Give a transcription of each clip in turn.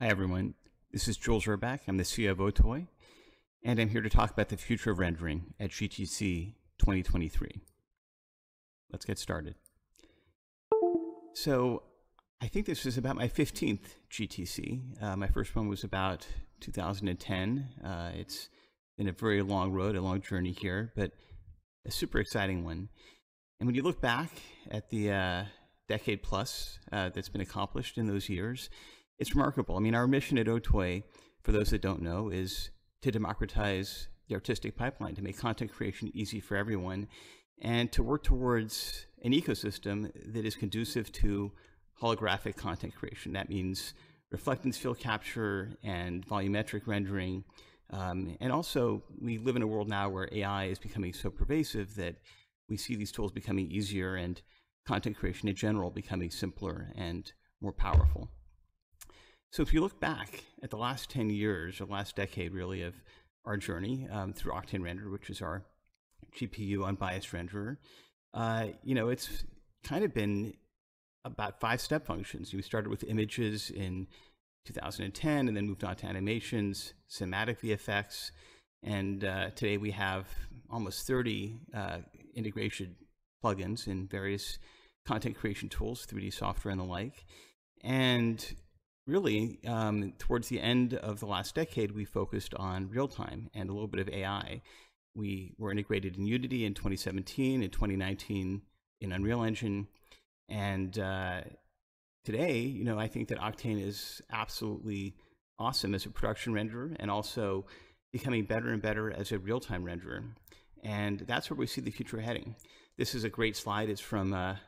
Hi everyone, this is Jules Urbach. I'm the CEO of OTOY, and I'm here to talk about the future of rendering at GTC 2023. Let's get started. So I think this is about my 15th GTC. My first one was about 2010. It's been a very long road, a long journey here, but a super exciting one. And when you look back at the decade plus that's been accomplished in those years, it's remarkable. I mean, our mission at OTOY, for those that don't know, is to democratize the artistic pipeline, to make content creation easy for everyone, and to work towards an ecosystem that is conducive to holographic content creation. That means reflectance field capture and volumetric rendering. And also, we live in a world now where AI is becoming so pervasive that we see these tools becoming easier and content creation in general becoming simpler and more powerful. So if you look back at the last 10 years, or last decade really, of our journey through OctaneRender, which is our GPU unbiased renderer, it's kind of been about 5 step functions. We started with images in 2010 and then moved on to animations, cinematic VFX, and today we have almost 30 integration plugins in various content creation tools, 3D software and the like. And really, towards the end of the last decade, we focused on real-time and a little bit of AI. We were integrated in Unity in 2017, in 2019 in Unreal Engine, and today, I think that Octane is absolutely awesome as a production renderer and also becoming better and better as a real-time renderer. And that's where we see the future heading. This is a great slide. It's from our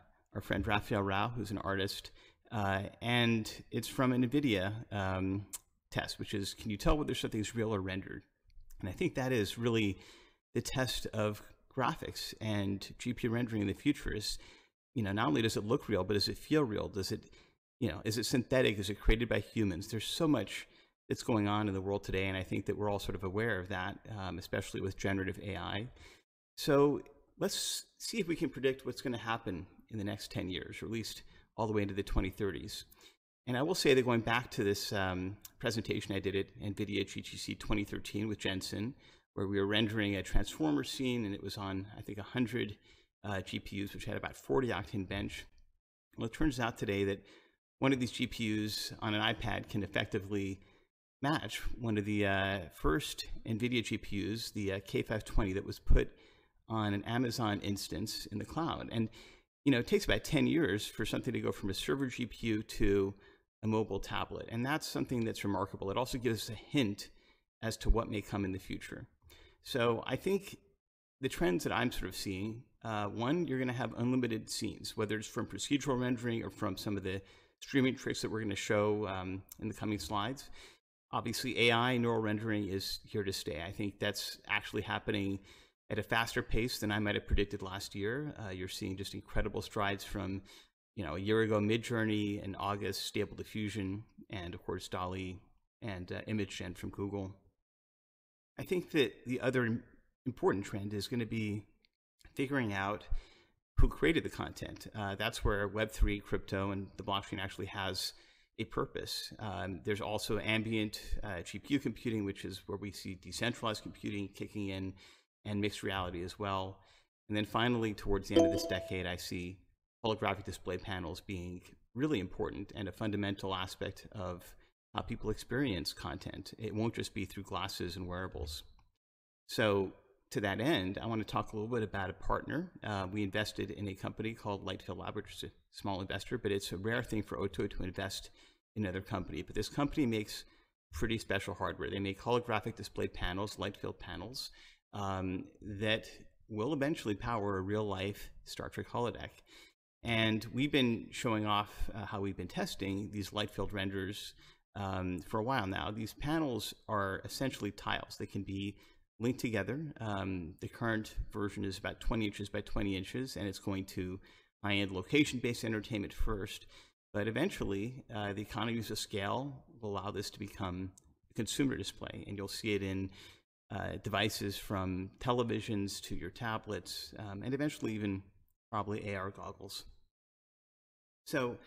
friend Raphael Rao, who's an artist. And it's from an NVIDIA test, which is, can you tell whether something's real or rendered? And I think that is really the test of graphics and GPU rendering in the future is, not only does it look real, but does it feel real? Does it, is it synthetic? Is it created by humans? There's so much that's going on in the world today, and I think that we're all sort of aware of that, especially with generative AI. So let's see if we can predict what's going to happen in the next 10 years, or at least all the way into the 2030s. And I will say that going back to this presentation I did at NVIDIA GTC 2013 with Jensen, where we were rendering a transformer scene, and it was on, I think, 100 GPUs, which had about 40 Octane bench. Well, it turns out today that one of these GPUs on an iPad can effectively match one of the first NVIDIA GPUs, the K520, that was put on an Amazon instance in the cloud. And it takes about 10 years for something to go from a server GPU to a mobile tablet. And that's something that's remarkable. It also gives us a hint as to what may come in the future. So I think the trends that I'm sort of seeing, one, you're going to have unlimited scenes, whether it's from procedural rendering or from some of the streaming tricks that we're going to show in the coming slides. Obviously, AI neural rendering is here to stay. I think that's actually happening at a faster pace than I might have predicted last year. You're seeing just incredible strides from, a year ago, Midjourney, in August, Stable Diffusion, and of course, DALL-E and ImageGen from Google. I think that the other important trend is going to be figuring out who created the content. That's where Web3, crypto, and the blockchain actually has a purpose. There's also ambient GPU computing, which is where we see decentralized computing kicking in, and mixed reality as well. And then finally, towards the end of this decade, I see holographic display panels being really important and a fundamental aspect of how people experience content. It won't just be through glasses and wearables. So to that end, I want to talk a little bit about a partner. We invested in a company called Lightfield Lab, which is a small investor, but it's a rare thing for OTOY to invest in another company. But this company makes pretty special hardware. They make holographic display panels, Lightfield panels, that will eventually power a real-life Star Trek holodeck. And we've been showing off how we've been testing these Lightfield renders for a while now. These panels are essentially tiles. They can be linked together. The current version is about 20 inches by 20 inches, and it's going to high-end location-based entertainment first. But eventually, the economies of scale will allow this to become a consumer display, and you'll see it in devices from televisions to your tablets, and eventually even probably AR goggles. So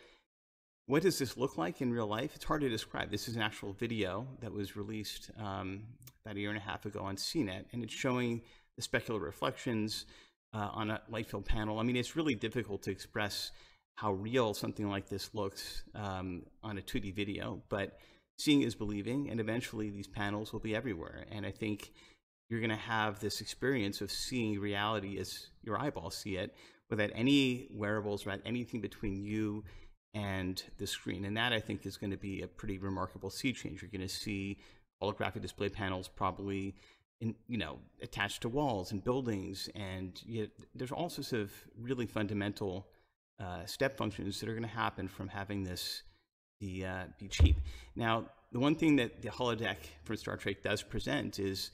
What does this look like in real life? It's hard to describe. This is an actual video that was released about a year and a half ago on CNET, and it's showing the specular reflections on a light field panel. I mean, it's really difficult to express how real something like this looks on a 2D video, but seeing is believing, and eventually these panels will be everywhere. And I think you're going to have this experience of seeing reality as your eyeballs see it, without any wearables, without anything between you and the screen. And that, I think, is going to be a pretty remarkable sea change. You're going to see holographic display panels probably attached to walls and buildings, and there's all sorts of really fundamental step functions that are going to happen from having this be cheap. Now, the one thing that the holodeck for Star Trek does present is,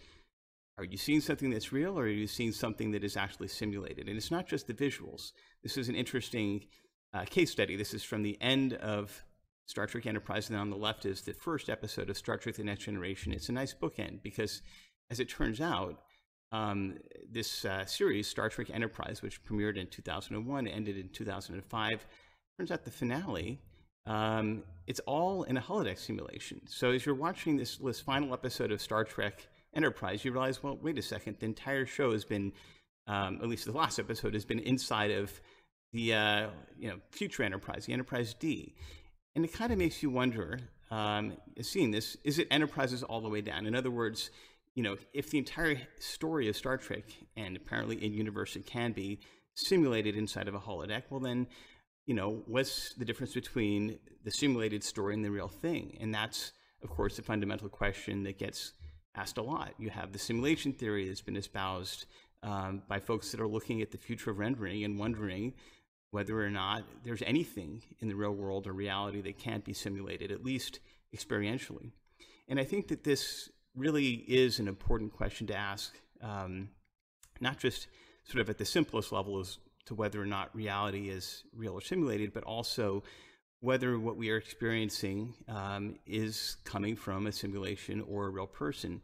are you seeing something that's real, or are you seeing something that is actually simulated? And it's not just the visuals. This is an interesting case study. This is from the end of Star Trek Enterprise, and on the left is the first episode of Star Trek: The Next Generation. It's a nice bookend because, as it turns out, this series, Star Trek Enterprise, which premiered in 2001, ended in 2005, turns out the finale, it's all in a holodeck simulation. So as you're watching this final episode of Star Trek Enterprise, you realize, well, wait a second, the entire show has been, at least the last episode, has been inside of the future Enterprise, the Enterprise D. And it kind of makes you wonder, seeing this, is it Enterprises all the way down? In other words, if the entire story of Star Trek, and apparently in universe it can be, simulated inside of a holodeck, well then, what's the difference between the simulated story and the real thing? And that's, of course, the fundamental question that gets asked a lot. You have the simulation theory that's been espoused by folks that are looking at the future of rendering and wondering whether or not there's anything in the real world or reality that can't be simulated, at least experientially. And I think that this really is an important question to ask, not just sort of at the simplest level as to whether or not reality is real or simulated, but also whether what we are experiencing is coming from a simulation or a real person.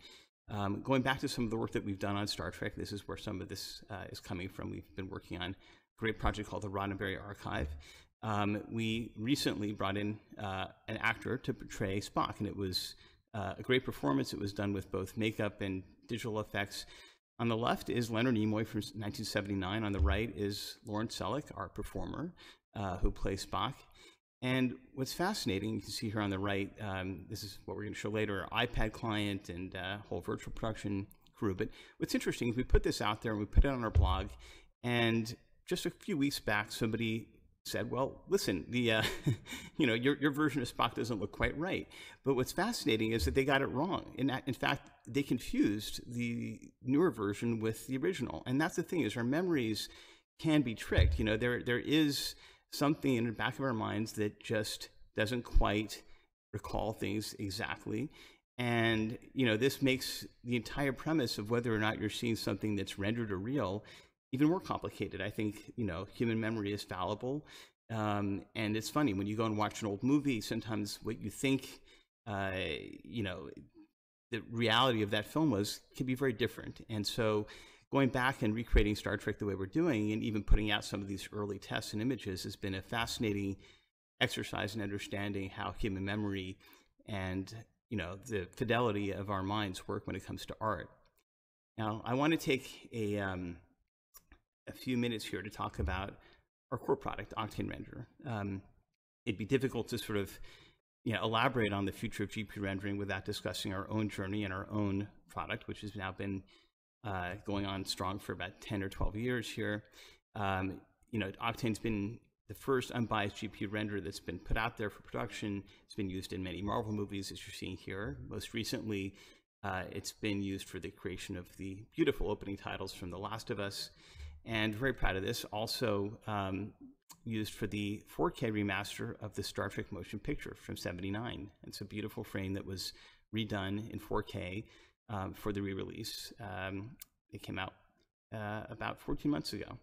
Going back to some of the work that we've done on Star Trek, this is where some of this is coming from. We've been working on a great project called the Roddenberry Archive. We recently brought in an actor to portray Spock, and it was a great performance. It was done with both makeup and digital effects. On the left is Leonard Nimoy from 1979. On the right is Lawrence Selleck, our performer, who plays Spock. And what's fascinating, you can see here on the right, this is what we're going to show later, our iPad client and whole virtual production crew. But what's interesting is we put this out there and we put it on our blog, and just a few weeks back, somebody said, well, listen, the your version of Spock doesn't look quite right. But what's fascinating is that they got it wrong. In fact, they confused the newer version with the original. And that's the thing, is our memories can be tricked. There is something in the back of our minds that just doesn't quite recall things exactly. And, this makes the entire premise of whether or not you're seeing something that's rendered or real even more complicated. I think, human memory is fallible. And it's funny, when you go and watch an old movie, sometimes what you think, the reality of that film was, can be very different. And so going back and recreating Star Trek the way we're doing, and even putting out some of these early tests and images, has been a fascinating exercise in understanding how human memory and, the fidelity of our minds work when it comes to art. Now, I want to take a few minutes here to talk about our core product, OctaneRender. It'd be difficult to sort of elaborate on the future of GPU rendering without discussing our own journey and our own product, which has now been going on strong for about 10 or 12 years here. Octane's been the first unbiased GPU render that's been put out there for production. It's been used in many Marvel movies, as you're seeing here. Most recently, it's been used for the creation of the beautiful opening titles from The Last of Us. And very proud of this. Also used for the 4K remaster of the Star Trek motion picture from '79. It's a beautiful frame that was redone in 4K for the re-release. It came out about 14 months ago.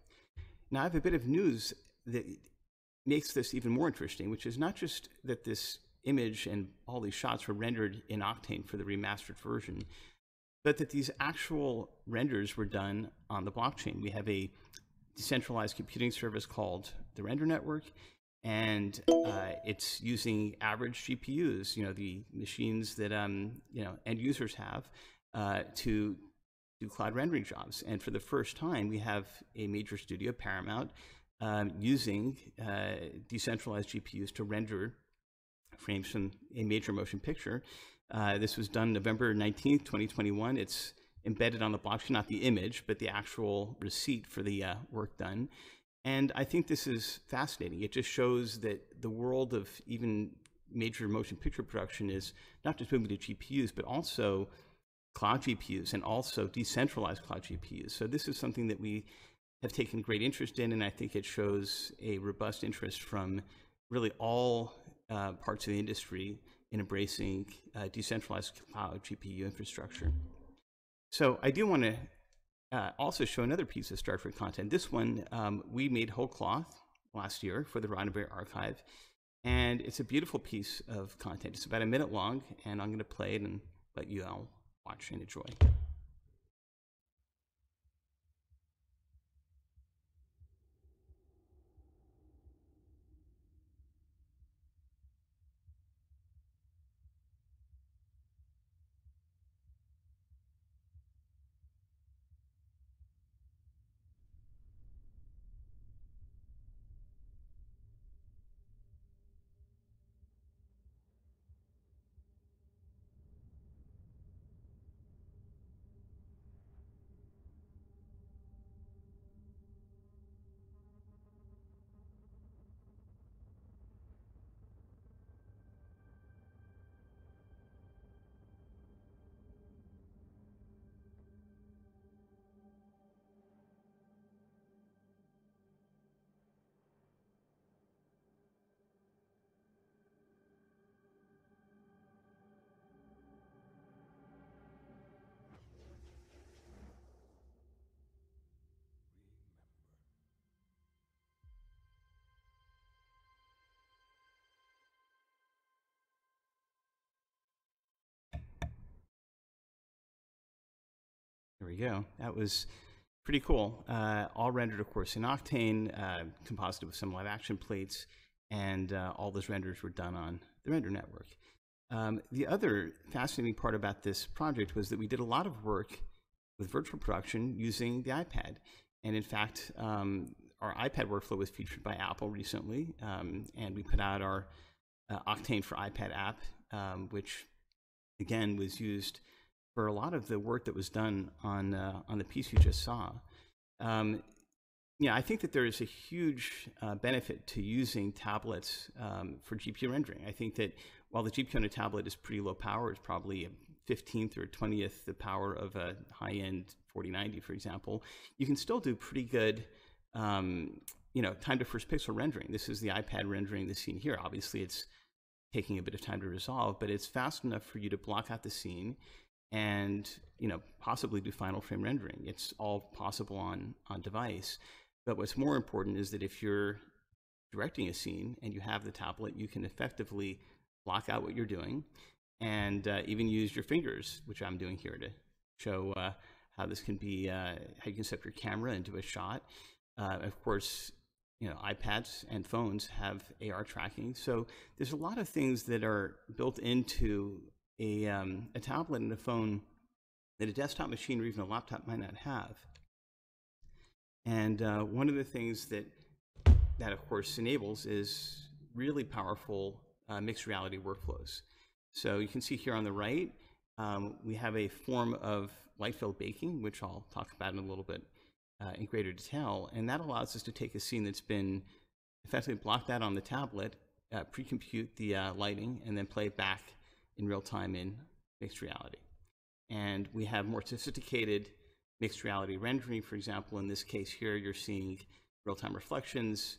Now I have a bit of news that makes this even more interesting, which is not just that this image and all these shots were rendered in Octane for the remastered version, but that these actual renders were done on the blockchain. We have a decentralized computing service called the Render Network, and it's using average GPUs, the machines that end users have, to do cloud rendering jobs. And for the first time, we have a major studio, Paramount, using decentralized GPUs to render frames from a major motion picture. This was done November 19th, 2021. It's embedded on the blockchain, not the image, but the actual receipt for the work done. And I think this is fascinating. It just shows that the world of even major motion picture production is not just moving to GPUs, but also cloud GPUs and also decentralized cloud GPUs. So this is something that we have taken great interest in, and I think it shows a robust interest from really all parts of the industry in embracing decentralized cloud GPU infrastructure. So I do want to also show another piece of Star Trek content. This one, we made whole cloth last year for the RNDR archive, and it's a beautiful piece of content. It's about a minute long, and I'm going to play it and let you all watch and enjoy. There we go. That was pretty cool. All rendered, of course, in Octane, composited with some live action plates, and all those renders were done on the Render Network. The other fascinating part about this project was that we did a lot of work with virtual production using the iPad. And in fact, our iPad workflow was featured by Apple recently, and we put out our Octane for iPad app, which again was used for a lot of the work that was done on the piece you just saw. I think that there is a huge benefit to using tablets for GPU rendering. I think that while the GPU on a tablet is pretty low power, it's probably a 15th or 20th the power of a high-end 4090, for example, you can still do pretty good time to first pixel rendering. This is the iPad rendering the scene here. Obviously, it's taking a bit of time to resolve, but it's fast enough for you to block out the scene and possibly do final frame rendering. It's all possible on device. But what's more important is that if you're directing a scene and you have the tablet, you can effectively block out what you're doing and even use your fingers, which I'm doing here to show how this can be, how you can set your camera into a shot. Of course, iPads and phones have AR tracking. So there's a lot of things that are built into a tablet and a phone that a desktop machine or even a laptop might not have. And one of the things that of course enables is really powerful mixed reality workflows. So you can see here on the right, we have a form of light field baking, which I'll talk about in a little bit in greater detail. And that allows us to take a scene that's been effectively blocked out on the tablet, pre-compute the lighting, and then play it back in real time in mixed reality. And we have more sophisticated mixed reality rendering. For example, in this case here, you're seeing real-time reflections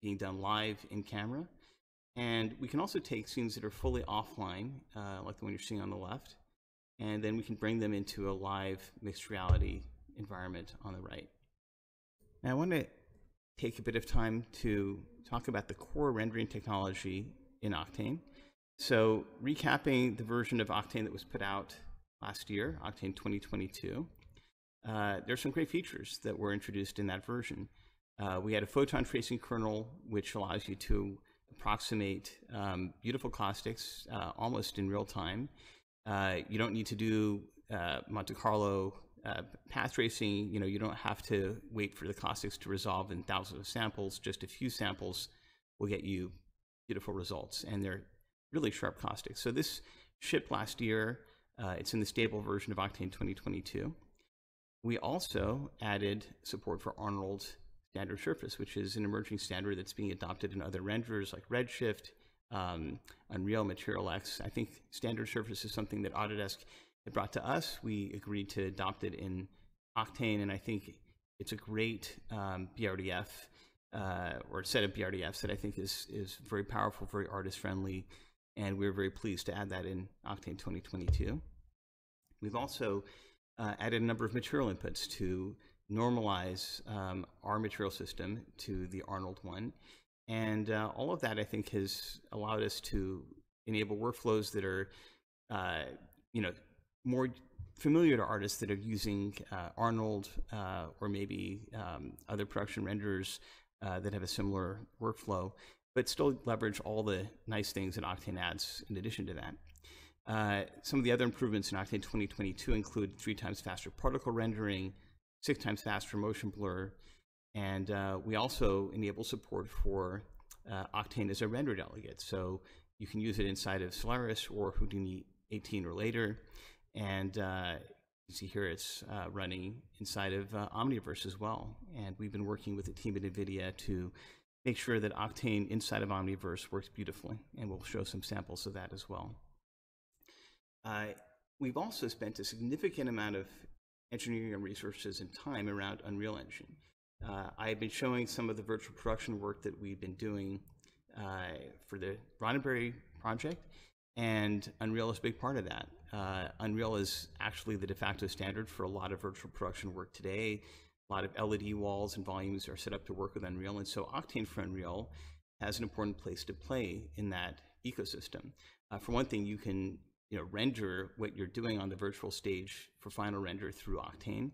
being done live in camera. And we can also take scenes that are fully offline, like the one you're seeing on the left, and then we can bring them into a live mixed reality environment on the right. Now I want to take a bit of time to talk about the core rendering technology in Octane. So recapping the version of Octane that was put out last year, Octane 2022, there's some great features that were introduced in that version. We had a photon tracing kernel, which allows you to approximate beautiful caustics almost in real time. You don't need to do Monte Carlo path tracing. You don't have to wait for the caustics to resolve in thousands of samples. Just a few samples will get you beautiful results, and they're really sharp caustics. So this shipped last year. It's in the stable version of Octane 2022. We also added support for Arnold standard surface, which is an emerging standard that's being adopted in other renderers like Redshift, Unreal, Material X. I think standard surface is something that Autodesk had brought to us. We agreed to adopt it in Octane, and I think it's a great BRDF or set of BRDFs that I think is very powerful, very artist friendly, and we're very pleased to add that in Octane 2022. We've also added a number of material inputs to normalize our material system to the Arnold one. And all of that, I think, has allowed us to enable workflows that are, more familiar to artists that are using Arnold or maybe other production renderers that have a similar workflow, but still leverage all the nice things that Octane adds in addition to that. Some of the other improvements in Octane 2022 include 3 times faster particle rendering, 6 times faster motion blur, and we also enable support for Octane as a render delegate. So you can use it inside of Solaris or Houdini 18 or later. And you see here it's running inside of Omniverse as well. And we've been working with the team at NVIDIA to make sure that Octane inside of Omniverse works beautifully. And we'll show some samples of that as well. We've also spent a significant amount of engineering and resources and time around Unreal Engine. I've been showing some of the virtual production work that we've been doing for the Roddenberry project, and Unreal is a big part of that. Unreal is actually the de facto standard for a lot of virtual production work today. A lot of LED walls and volumes are set up to work with Unreal, and so Octane for Unreal has an important place to play in that ecosystem. For one thing, you can render what you're doing on the virtual stage for final render through Octane.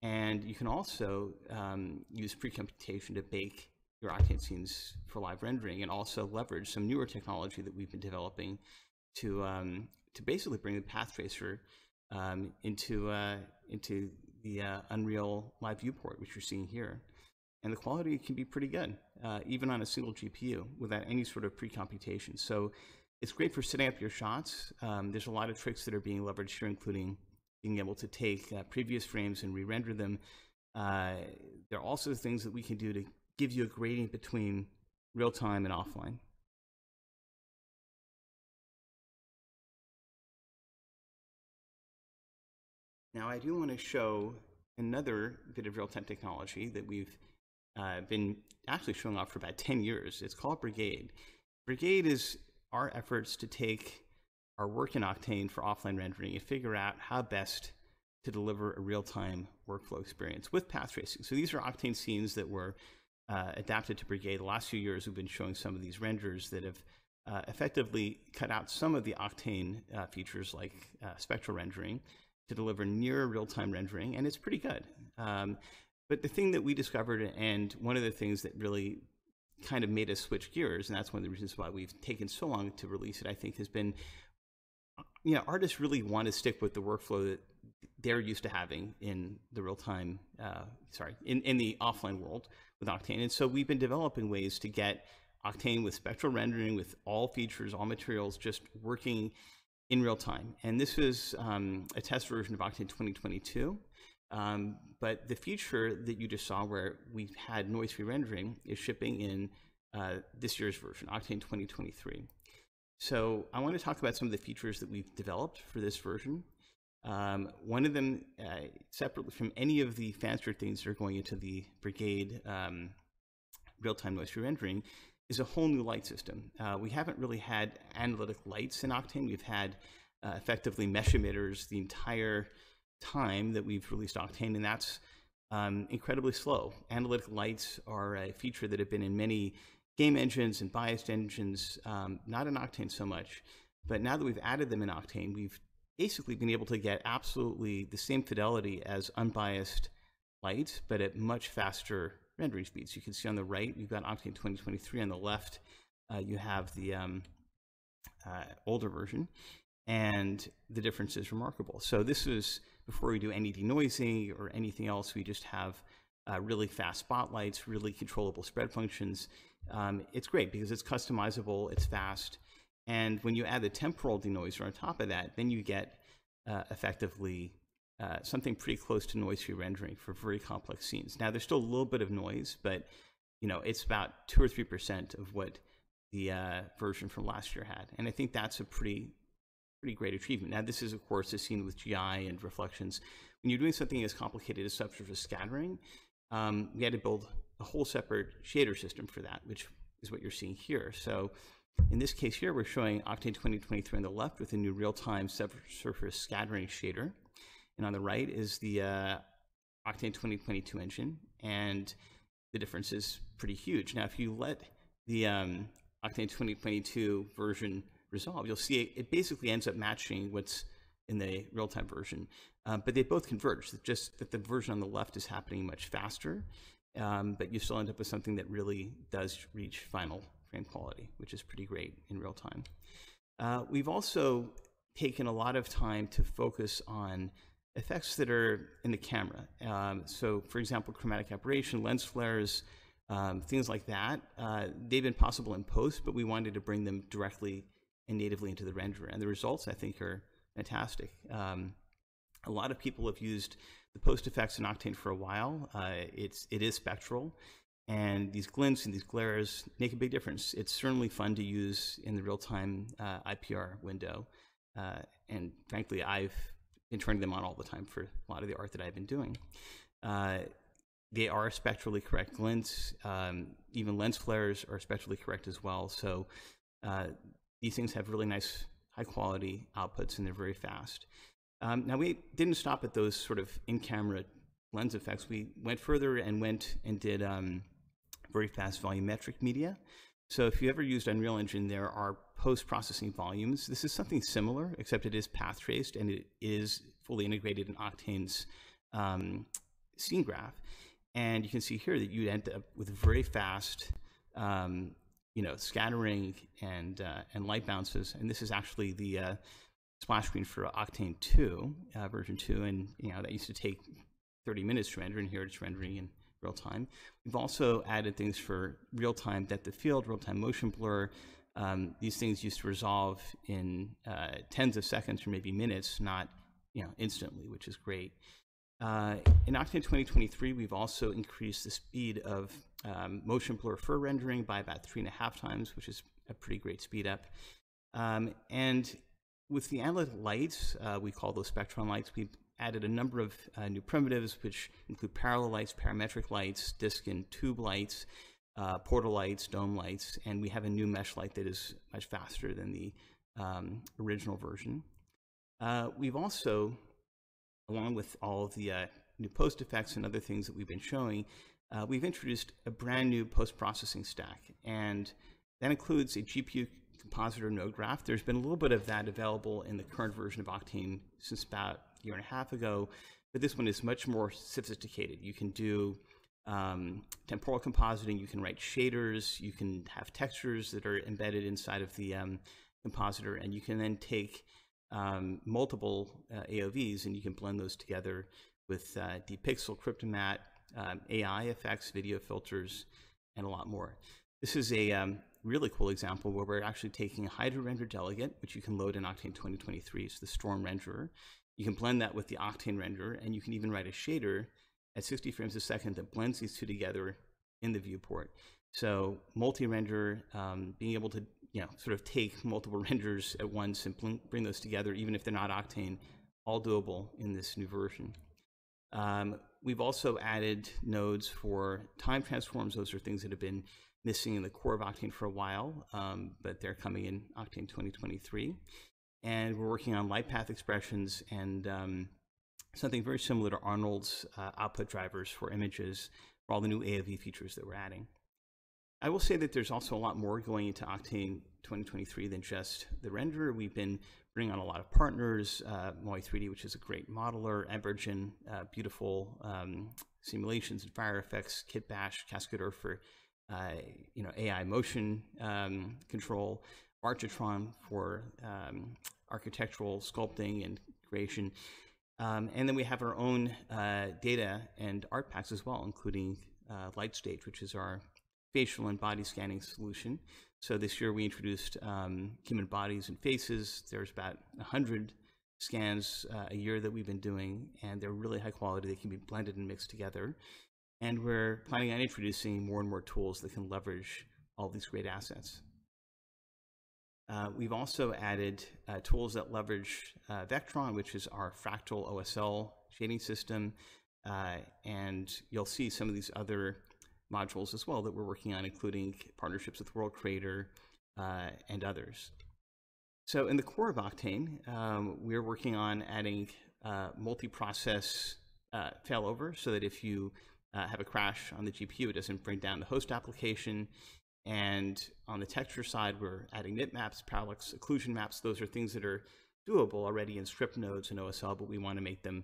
And you can also use pre-computation to bake your Octane scenes for live rendering, and also leverage some newer technology that we've been developing to basically bring the path tracer into the Unreal Live viewport, which you're seeing here. And the quality can be pretty good, even on a single GPU without any sort of pre-computation. So it's great for setting up your shots. There's a lot of tricks that are being leveraged here, including being able to take previous frames and re-render them. There are also things that we can do to give you a gradient between real-time and offline. Now, I do want to show another bit of real-time technology that we've been actually showing off for about 10 years. It's called Brigade. Brigade is our efforts to take our work in Octane for offline rendering and figure out how best to deliver a real-time workflow experience with path tracing. So these are Octane scenes that were adapted to Brigade. The last few years we've been showing some of these renders that have effectively cut out some of the Octane features like spectral rendering to deliver near real-time rendering, and it's pretty good. But the thing that we discovered, and one of the things that really kind of made us switch gears, and that's one of the reasons why we've taken so long to release it, I think, has been, artists really want to stick with the workflow that they're used to having in the real-time, in the offline world with Octane. And so we've been developing ways to get Octane with spectral rendering, with all features, all materials, just working in real time. And this is a test version of Octane 2022. But the feature that you just saw where we've had noise-free rendering is shipping in this year's version, Octane 2023. So I want to talk about some of the features that we've developed for this version. One of them, separately from any of the fancier things that are going into the Brigade real-time noise-free rendering, is a whole new light system. We haven't really had analytic lights in Octane. We've had effectively mesh emitters the entire time that we've released Octane, and that's incredibly slow. Analytic lights are a feature that have been in many game engines and biased engines, not in Octane so much. But now that we've added them in Octane, we've basically been able to get absolutely the same fidelity as unbiased lights, but at much faster rendering speeds. You can see on the right, you've got Octane 2023. On the left, you have the older version, and the difference is remarkable. So this is before we do any denoising or anything else. We just have really fast spotlights, really controllable spread functions. It's great because it's customizable, it's fast, and when you add the temporal denoiser on top of that, then you get effectively something pretty close to noise-free rendering for very complex scenes. Now, there's still a little bit of noise, but it's about 2 or 3% of what the version from last year had, and I think that's a pretty great achievement. Now, this is, of course, a scene with GI and reflections. When you're doing something as complicated as subsurface scattering, we had to build a whole separate shader system for that, which is what you're seeing here. So in this case here, we're showing Octane 2023 on the left with a new real-time subsurface scattering shader. And on the right is the Octane 2022 engine, and the difference is pretty huge. Now, if you let the Octane 2022 version resolve, you'll see it basically ends up matching what's in the real-time version, but they both converge. It's just that the version on the left is happening much faster, but you still end up with something that really does reach final frame quality, which is pretty great in real time. We've also taken a lot of time to focus on effects that are in the camera. So, for example, chromatic aberration, lens flares, things like that. They've been possible in post, but we wanted to bring them directly and natively into the renderer, and the results, I think, are fantastic. A lot of people have used the post effects in Octane for a while. It is spectral, and these glints and these glares make a big difference. It's certainly fun to use in the real-time IPR window, and frankly, I've been turning them on all the time for a lot of the art that I've been doing. They are spectrally correct glints. Even lens flares are spectrally correct as well. So these things have really nice high-quality outputs, and they're very fast. Now, we didn't stop at those sort of in-camera lens effects. We went further and did very fast volumetric media. So if you ever used Unreal Engine, there are post-processing volumes. This is something similar, except it is path-traced, and it is fully integrated in Octane's scene graph. And you can see here that you end up with very fast scattering and light bounces. And this is actually the splash screen for Octane 2, version 2, and that used to take 30 minutes to render, and here it's rendering in real time. We've also added things for real-time depth of field, real-time motion blur. These things used to resolve in tens of seconds or maybe minutes, not instantly, which is great. In Octane 2023, we've also increased the speed of motion blur for rendering by about 3.5 times, which is a pretty great speed up. And with the analytic lights, we call those spectron lights, we've added a number of new primitives, which include parallel lights, parametric lights, disk and tube lights, portal lights, dome lights, and we have a new mesh light that is much faster than the original version. We've also, along with all of the new post effects and other things that we've been showing, we've introduced a brand new post-processing stack, and that includes a GPU compositor node graph. There's been a little bit of that available in the current version of Octane since about a year and a half ago, but this one is much more sophisticated. You can do temporal compositing, you can write shaders, you can have textures that are embedded inside of the compositor, and you can then take multiple AOVs and you can blend those together with deep pixel, cryptomat, AI effects, video filters, and a lot more. This is a really cool example where we're actually taking a Hydra render delegate, which you can load in Octane 2023, so the Storm renderer. You can blend that with the OctaneRender, and you can even write a shader at 60 frames a second that blends these two together in the viewport. So multi-render, being able to sort of take multiple renders at once and bring those together, even if they're not Octane, all doable in this new version. We've also added nodes for time transforms. Those are things that have been missing in the core of Octane for a while, but they're coming in Octane 2023. And we're working on light path expressions and something very similar to Arnold's output drivers for images for all the new AOV features that we're adding. I will say that there's also a lot more going into Octane 2023 than just the renderer. We've been bringing on a lot of partners, MOI3D, which is a great modeler, Embergen, beautiful simulations and fire effects, Kitbash, Cascadeur for AI motion control, Architron for architectural sculpting and creation. And then we have our own data and art packs as well, including LightStage, which is our facial and body scanning solution. So this year we introduced human bodies and faces. There's about 100 scans a year that we've been doing, and they're really high quality. They can be blended and mixed together. And we're planning on introducing more and more tools that can leverage all these great assets. We've also added tools that leverage Vectron, which is our fractal OSL shading system. And you'll see some of these other modules as well that we're working on, including partnerships with World Creator and others. So in the core of Octane, we're working on adding multi-process failover so that if you have a crash on the GPU, it doesn't bring down the host application. And on the texture side, we're adding knit maps, parallax occlusion maps. Those are things that are doable already in script nodes and OSL, but we want to make them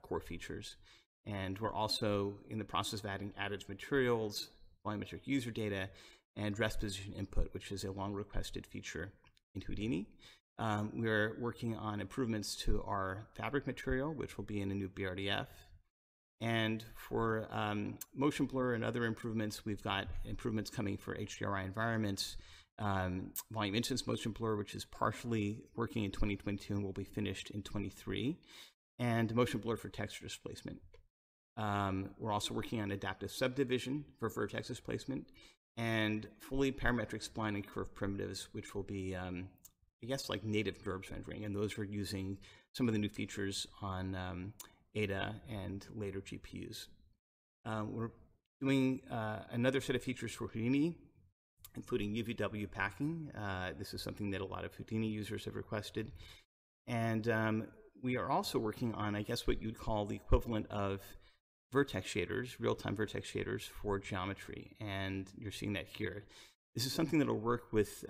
core features. And we're also in the process of adding additive materials, volumetric user data, and rest position input, which is a long requested feature in Houdini. We're working on improvements to our fabric material, which will be in a new BRDF. And for motion blur and other improvements, we've got improvements coming for HDRI environments, volume instance motion blur, which is partially working in 2022 and will be finished in 23, and motion blur for texture displacement. We're also working on adaptive subdivision for vertex displacement and fully parametric spline and curve primitives, which will be, I guess, like native NURBS rendering. And those are using some of the new features on Ada and later GPUs. We're doing another set of features for Houdini, including UVW packing. This is something that a lot of Houdini users have requested. And we are also working on, I guess, what you'd call the equivalent of vertex shaders, real-time vertex shaders for geometry. And you're seeing that here. This is something that will work with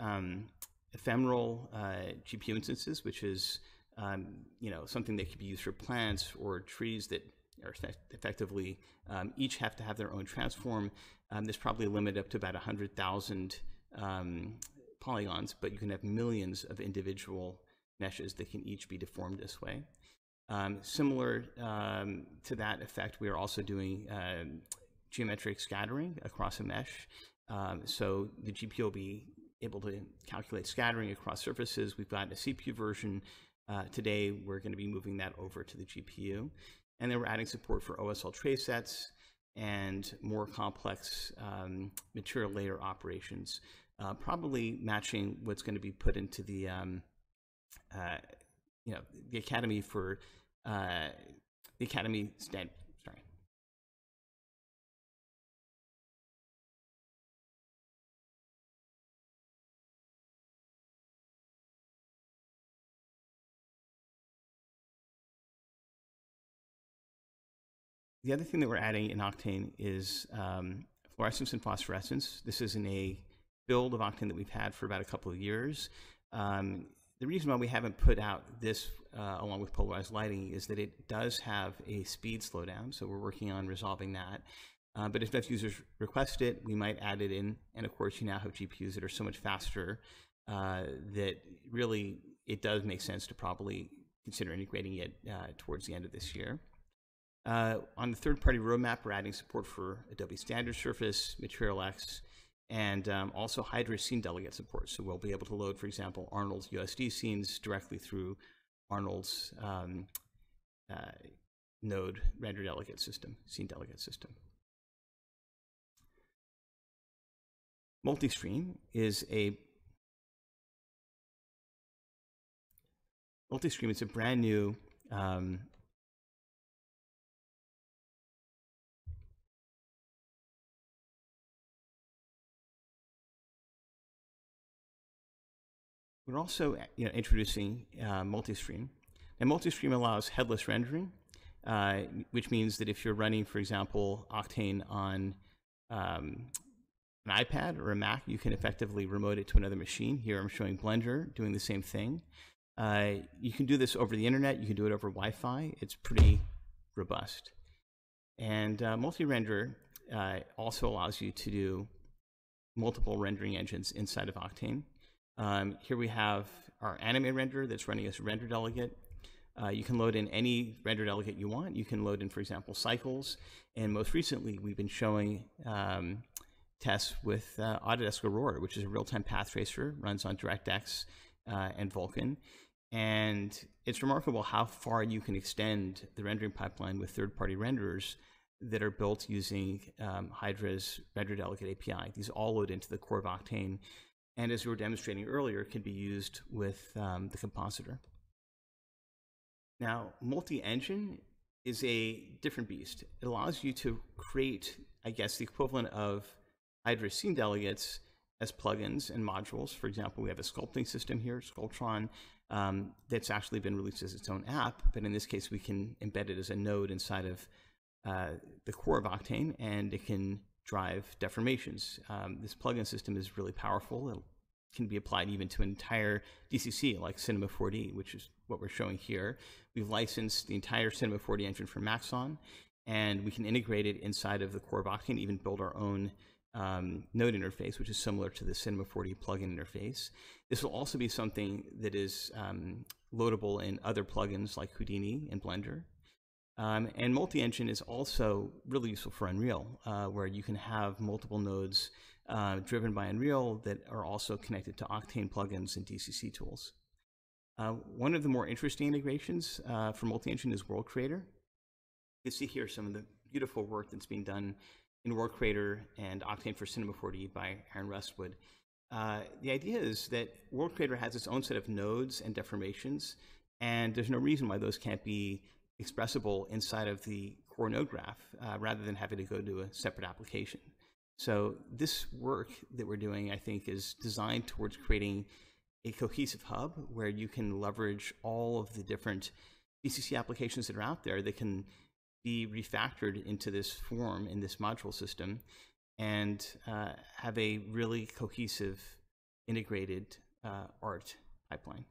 ephemeral GPU instances, which is something that could be used for plants or trees that are effectively each have to have their own transform. There's probably a limit up to about 100,000 polygons, but you can have millions of individual meshes that can each be deformed this way. Similar to that effect, we are also doing geometric scattering across a mesh. So the GPU will be able to calculate scattering across surfaces. We've got a CPU version. Today, we're going to be moving that over to the GPU. And then we're adding support for OSL trace sets and more complex material layer operations, probably matching what's going to be put into the Academy for the Academy standard. Sorry. The other thing that we're adding in Octane is fluorescence and phosphorescence. This is in a build of Octane that we've had for about a couple of years. The reason why we haven't put out this along with polarized lighting is that it does have a speed slowdown, so we're working on resolving that. But if enough users request it, we might add it in. And of course, you now have GPUs that are so much faster that really it does make sense to probably consider integrating it towards the end of this year. On the third-party roadmap, we're adding support for Adobe Standard Surface, Material X, and also Hydra scene delegate support. So we'll be able to load, for example, Arnold's USD scenes directly through Arnold's node render delegate system, scene delegate system. Multistream is a brand new we're also introducing multistream. And multistream allows headless rendering, which means that if you're running, for example, Octane on an iPad or a Mac, you can effectively remote it to another machine. Here I'm showing Blender doing the same thing. You can do this over the internet. You can do it over Wi-Fi. It's pretty robust. And multi-render also allows you to do multiple rendering engines inside of Octane. Here we have our anime render that's running as a render delegate. You can load in any render delegate you want. You can load in, for example, cycles. And most recently, we've been showing tests with Autodesk Aurora, which is a real-time path tracer, runs on DirectX and Vulkan. And it's remarkable how far you can extend the rendering pipeline with third-party renderers that are built using Hydra's render delegate API. These all load into the core of Octane. And as we were demonstrating earlier, can be used with the compositor. Now, multi-engine is a different beast. It allows you to create, I guess, the equivalent of Hydra scene delegates as plugins and modules. For example, we have a sculpting system here, Sculptron, that's actually been released as its own app. But in this case, we can embed it as a node inside of the core of Octane, and it can drive deformations. This plugin system is really powerful. It can be applied even to an entire DCC like Cinema 4D, which is what we're showing here. We've licensed the entire Cinema 4D engine from Maxon, and we can integrate it inside of the core of Octane, even build our own node interface, which is similar to the Cinema 4D plugin interface. This will also be something that is loadable in other plugins like Houdini and Blender. And multi-engine is also really useful for Unreal, where you can have multiple nodes driven by Unreal that are also connected to Octane plugins and DCC tools. One of the more interesting integrations for multi-engine is World Creator. You can see here some of the beautiful work that's being done in World Creator and Octane for Cinema 4D by Aaron Rustwood. The idea is that World Creator has its own set of nodes and deformations, and there's no reason why those can't be expressible inside of the core node graph rather than having to go to a separate application. So this work that we're doing, I think, is designed towards creating a cohesive hub where you can leverage all of the different DCC applications that are out there that can be refactored into this form in this module system and have a really cohesive, integrated art pipeline.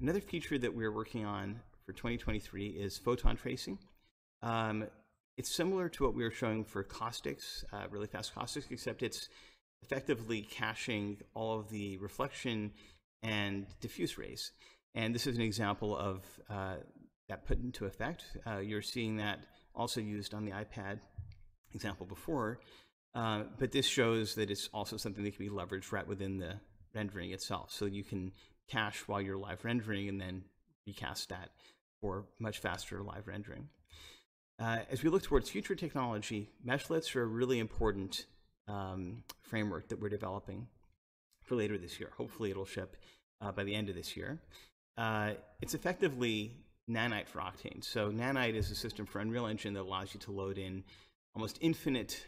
Another feature that we're working on for 2023 is photon tracing. It's similar to what we were showing for caustics, really fast caustics, except it's effectively caching all of the reflection and diffuse rays. And this is an example of that put into effect. You're seeing that also used on the iPad example before, but this shows that it's also something that can be leveraged right within the rendering itself. So you can cache while you're live rendering and then recast that for much faster live rendering. As we look towards future technology, meshlets are a really important framework that we're developing for later this year. Hopefully it'll ship by the end of this year. It's effectively Nanite for Octane. So Nanite is a system for Unreal Engine that allows you to load in almost infinite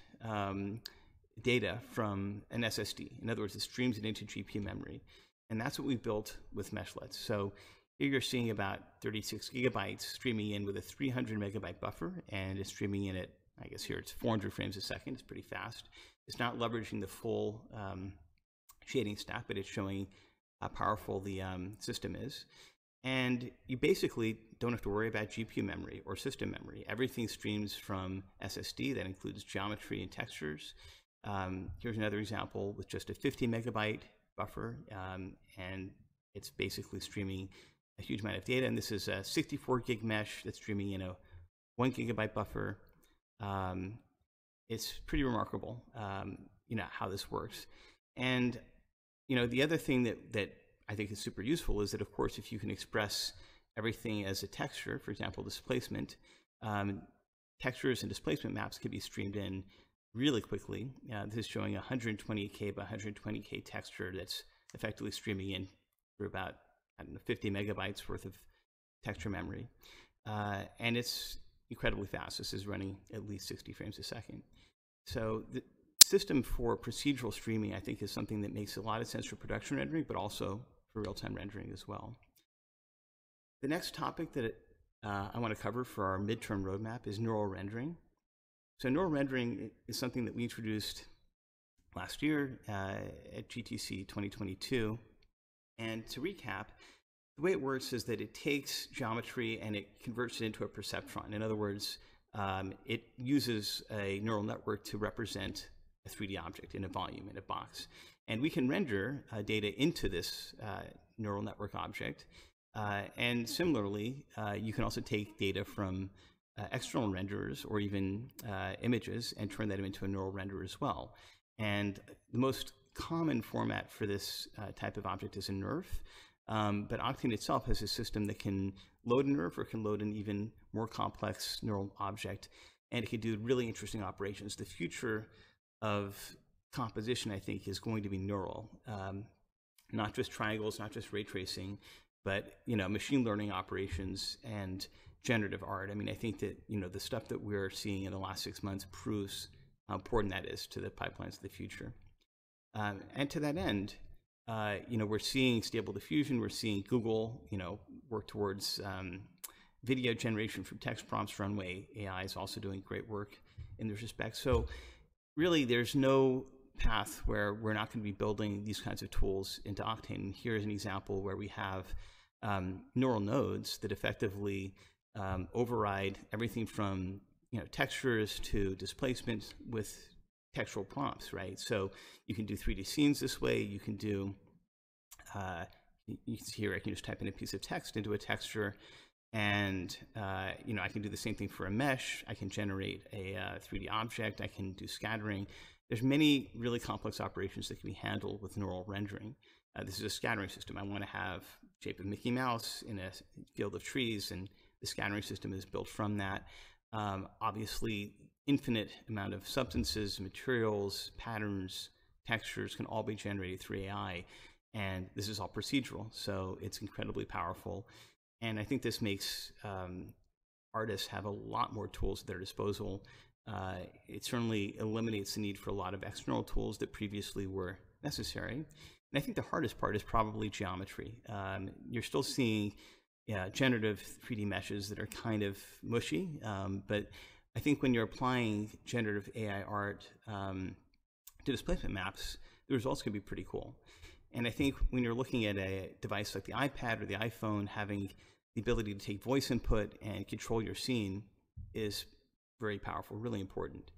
data from an SSD. In other words, it streams it into GPU memory. And that's what we built with meshlets. So here you're seeing about 36 gigabytes streaming in with a 300 megabyte buffer, and it's streaming in at, I guess here it's 400 frames a second. It's pretty fast. It's not leveraging the full shading stack, but it's showing how powerful the system is. And you basically don't have to worry about GPU memory or system memory. Everything streams from SSD. That includes geometry and textures. Here's another example with just a 50 megabyte buffer, and it's basically streaming a huge amount of data. And this is a 64 gig mesh that's streaming in a 1 gigabyte buffer. It's pretty remarkable, how this works. And the other thing that I think is super useful is that, of course, if you can express everything as a texture, for example, displacement, textures and displacement maps can be streamed in really quickly. This is showing a 128K by 120K texture that's effectively streaming in for about, 50 megabytes worth of texture memory. And it's incredibly fast. This is running at least 60 frames a second. So the system for procedural streaming, I think, is something that makes a lot of sense for production rendering, but also for real-time rendering as well. The next topic that I want to cover for our midterm roadmap is neural rendering. So neural rendering is something that we introduced last year at GTC 2022. And to recap, the way it works is that it takes geometry and it converts it into a perceptron. In other words, it uses a neural network to represent a 3D object in a volume, in a box. And we can render data into this neural network object. And similarly, you can also take data from external renderers or even images and turn that into a neural renderer as well. And the most common format for this type of object is a NERF. But Octane itself has a system that can load a NERF or can load an even more complex neural object, and it can do really interesting operations. The future of composition, I think, is going to be neural, not just triangles, not just ray tracing, but machine learning operations and generative art. I mean, I think that the stuff that we're seeing in the last 6 months proves how important that is to the pipelines of the future. And to that end, we're seeing Stable Diffusion. We're seeing Google, work towards video generation from text prompts. Runway AI is also doing great work in this respect. So really, there's no path where we're not going to be building these kinds of tools into Octane. And here's an example where we have neural nodes that effectively override everything from textures to displacement with textual prompts, right? So you can do 3D scenes this way. You can do, you can see here, I can just type in a piece of text into a texture, and I can do the same thing for a mesh. I can generate a 3D object. I can do scattering. There's many really complex operations that can be handled with neural rendering. This is a scattering system. I want to have shape of Mickey Mouse in a field of trees, and the scattering system is built from that. Obviously, infinite amount of substances, materials, patterns, textures can all be generated through AI, and this is all procedural, so it's incredibly powerful. And I think this makes artists have a lot more tools at their disposal. It certainly eliminates the need for a lot of external tools that previously were necessary. And I think the hardest part is probably geometry. You're still seeing generative 3D meshes that are kind of mushy, but I think when you're applying generative AI art to displacement maps, the results can be pretty cool. And I think when you're looking at a device like the iPad or the iPhone, having the ability to take voice input and control your scene is very powerful, really important.